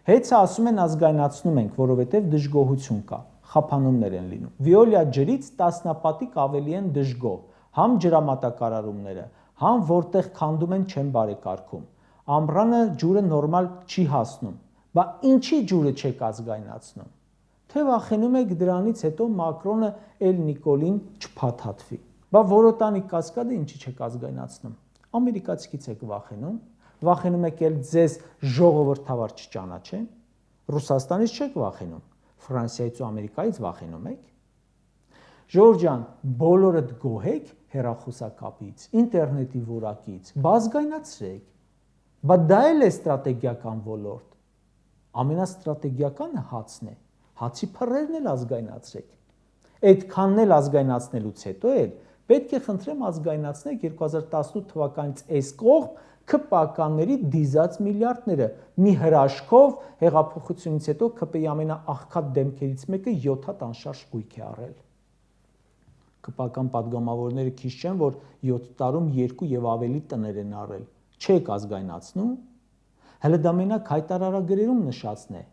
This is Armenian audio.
Հեծը ասում են ազգայնացնում ենք, որովհետև դժգոհություն կա, խափանումներ են լինում։ Վիոլիա ջրից տասնապատիկ ավելի են դժգոհ, համ ջրամատակարարումները, համ որտեղ քանդում են չեն բարեկարգում։ Ամռանը ջուրը նորմալ չի հասնում, բա ինչի ջուրը չեք ազգայնացնում։ Թե վախենում եք դրանից հետո Մակրոնը էլ Նիկոլին չփաթաթվի։ Բա Որոտանի կասկադը ինչի չեք ազգայնացնում։ Ամերիկացիից եք վախենում, վախենում եք էլ ձեզ ժողովրդավար չճանաչեն, Ռուսաստանից չեք վախենում, Ֆրանսիայից ու Ամերիկայից վախենում եք։ Ժորժ ջան, բոլորդ գոհ եք հեռախոսակապից, ինտերնետի որակից, բազգայնացրեք։ Բա դա էլ է ստրատեգիական ոլորտ։ Ամենաստրատեգիականը հացն է, հացի փռերն էլ ազգայնացրեք։ Այդքանն էլ ազգայնացնելուց հետո էլ պետք է խնդրեմ ազգայնացնեք 2018 թվականից այս կողմ ՔՊԱ-կանների դիզած միլիարդները։ Մի հրաշքով հեղափոխությունից հետո ՔՊ-ի ամենաաղքատ դեմքերից մեկը 7 հատ անշարժ գույք է առել։ ՔՊԱ-կան падգամավորները քիչ չեն, որ 7 տարում 2 եւ ավելի տներ են առել։ Չեք ազգայնացնում։ Հələ դա մենակ հայտարարագրերում նշածն է,